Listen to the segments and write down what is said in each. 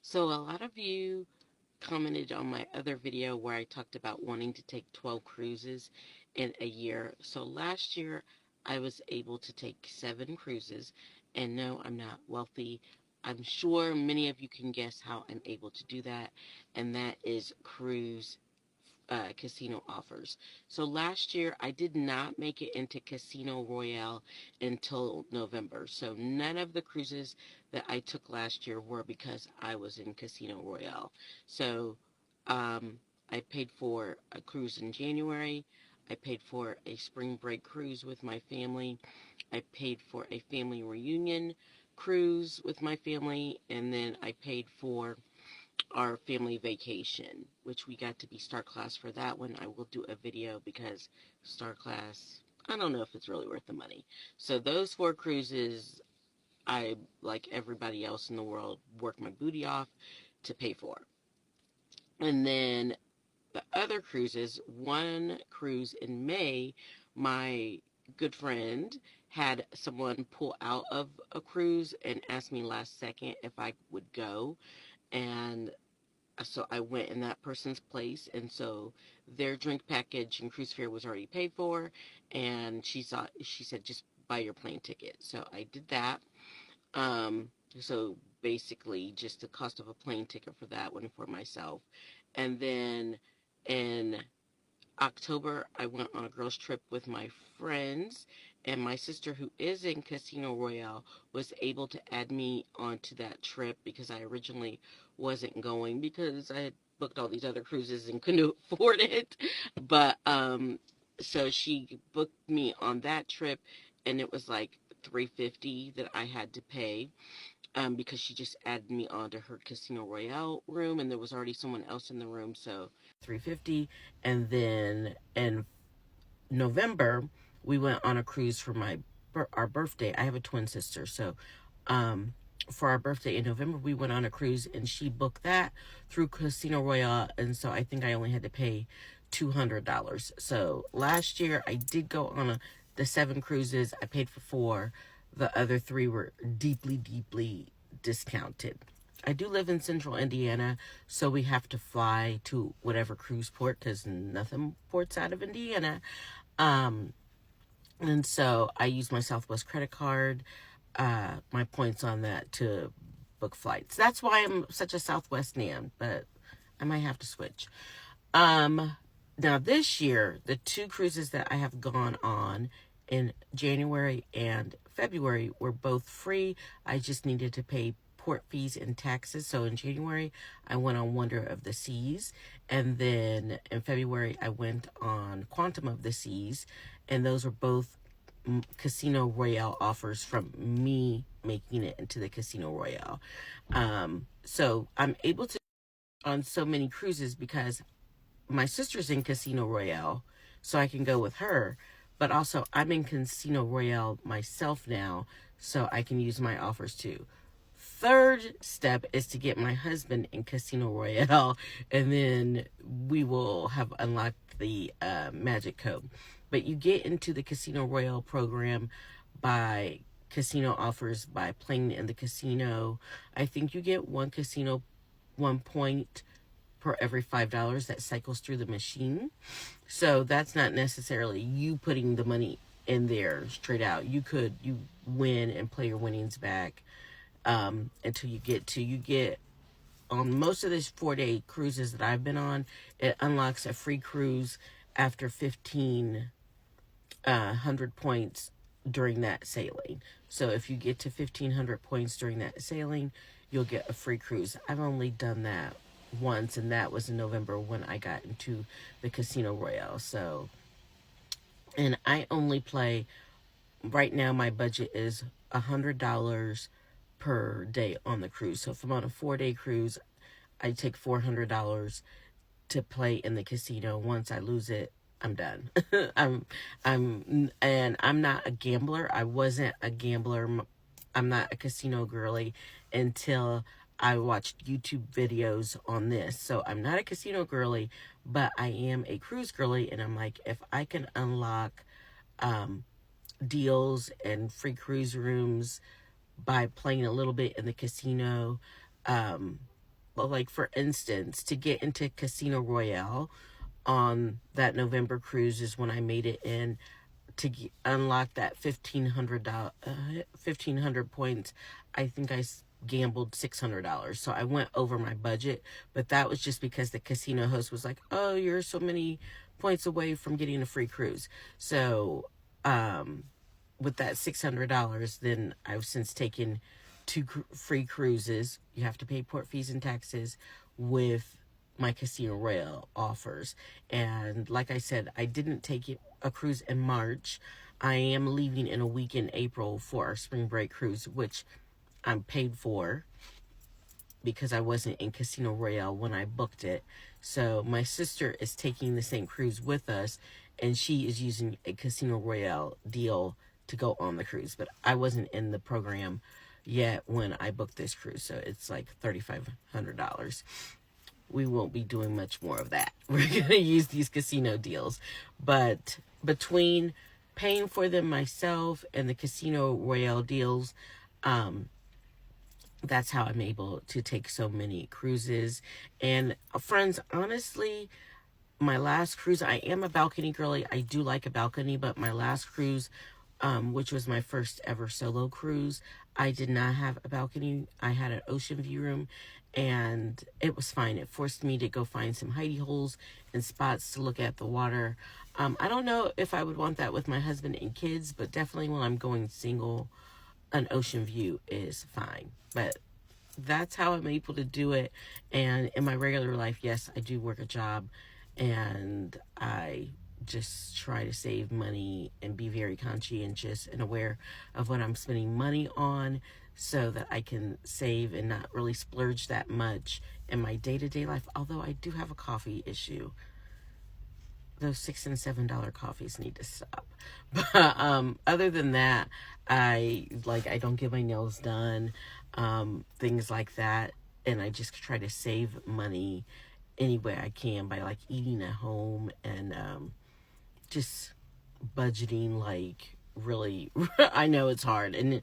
So a lot of you commented on my other video where I talked about wanting to take 12 cruises in a year. So last year I was able to take 7 cruises, and no, I'm not wealthy. I'm sure many of you can guess how I'm able to do that, and that is cruise casino offers. So last year I did not make it into Casino Royale until November. So none of the cruises that I took last year were because I was in Casino Royale. So I paid for a cruise in January. I paid for a spring break cruise with my family. I paid for a family reunion cruise with my family, and then I paid for our family vacation, which we got to be Star Class for that one. I will do a video because Star Class, I don't know if it's really worth the money. So those 4 cruises, I, like everybody else in the world, worked my booty off to pay for. And then the other cruises, one cruise in May, my good friend had someone pull out of a cruise and asked me last second if I would go. And so I went in that person's place, and so their drink package and cruise fare was already paid for, and she said just buy your plane ticket. So I did that. Um, so basically just the cost of a plane ticket for that one for myself. And then in October, I went on a girls' trip with my friends, and my sister, who is in Casino Royale, was able to add me onto that trip because I originally wasn't going because I had booked all these other cruises and couldn't afford it. But so she booked me on that trip, and it was like 350 that I had to pay because she just added me onto her Casino Royale room, and there was already someone else in the room, so 350. And then in November, we went on a cruise for our birthday. I have a twin sister, so um, for our birthday in November, we went on a cruise, and she booked that through Casino Royale, and so I think I only had to pay $200. So last year, I did go on the 7 cruises. I paid for 4. The other 3 were deeply, deeply discounted. I do live in central Indiana, so we have to fly to whatever cruise port because nothing ports out of Indiana. Um, and so I use my Southwest credit card, my points on that to book flights. That's why I'm such a Southwest nan, but I might have to switch. Now this year, the 2 cruises that I have gone on in January and February were both free. I just needed to pay port fees and taxes. So in January, I went on Wonder of the Seas. And then in February, I went on Quantum of the Seas. And those were both Casino Royale offers from me making it into the Casino Royale. So I'm able to on so many cruises because my sister's in Casino Royale, so I can go with her. But also, I'm in Casino Royale myself now, so I can use my offers too. Third step is to get my husband in Casino Royale, and then we will have unlocked the magic code. But you get into the Casino Royale program by casino offers by playing in the casino. I think you get 1 point per every $5 that cycles through the machine. So that's not necessarily you putting the money in there straight out. You win and play your winnings back until you get on most of these 4-day cruises that I've been on. It unlocks a free cruise after 1,500 points during that sailing. So if you get to 1,500 points during that sailing, you'll get a free cruise. I've only done that once, and that was in November when I got into the Casino Royale. So, and I only play, right now my budget is $100 per day on the cruise. So if I'm on a 4-day cruise, I take $400 to play in the casino. Once I lose it, I'm done. I'm not a gambler. I wasn't a gambler. I'm not a casino girly until I watched YouTube videos on this. So I'm not a casino girly, but I am a cruise girly. And I'm like, if I can unlock deals and free cruise rooms by playing a little bit in the casino, like for instance, to get into Casino Royale on that November cruise is when I made it in to unlock that $1,500 points. I think gambled $600, so I went over my budget, but that was just because the casino host was like, oh, you're so many points away from getting a free cruise. So with that $600, then I've since taken two free cruises. You have to pay port fees and taxes with my Casino Royale offers. And like I said, I didn't take a cruise in March. I am leaving in a week in April for our spring break cruise, which I'm paid for because I wasn't in Casino Royale when I booked it. So my sister is taking the same cruise with us, and she is using a Casino Royale deal to go on the cruise. But I wasn't in the program yet when I booked this cruise, so it's like $3,500. We won't be doing much more of that. We're going to use these casino deals. But between paying for them myself and the Casino Royale deals, that's how I'm able to take so many cruises. And friends, honestly, my last cruise, I am a balcony girly. I do like a balcony, but my last cruise, which was my first ever solo cruise, I did not have a balcony. I had an ocean view room, and it was fine. It forced me to go find some hidey holes and spots to look at the water. I don't know if I would want that with my husband and kids, but definitely when I'm going single, an ocean view is fine. But that's how I'm able to do it. And in my regular life, yes, I do work a job, and I just try to save money and be very conscientious and aware of what I'm spending money on so that I can save and not really splurge that much in my day-to-day life. Although I do have a coffee issue. Those $6 and $7 coffees need to stop. But other than that, I don't get my nails done, things like that, and I just try to save money any way I can by like eating at home and just budgeting. Like really, I know it's hard, and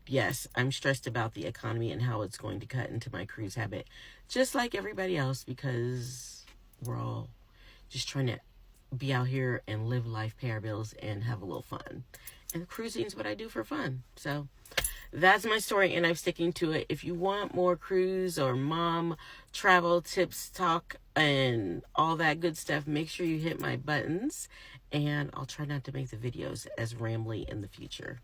yes, I'm stressed about the economy and how it's going to cut into my cruise habit, just like everybody else, because we're all just trying to be out here and live life, pay our bills, and have a little fun. And cruising is what I do for fun. So that's my story, and I'm sticking to it. If you want more cruise or mom travel tips, talk, and all that good stuff, make sure you hit my buttons, and I'll try not to make the videos as rambly in the future.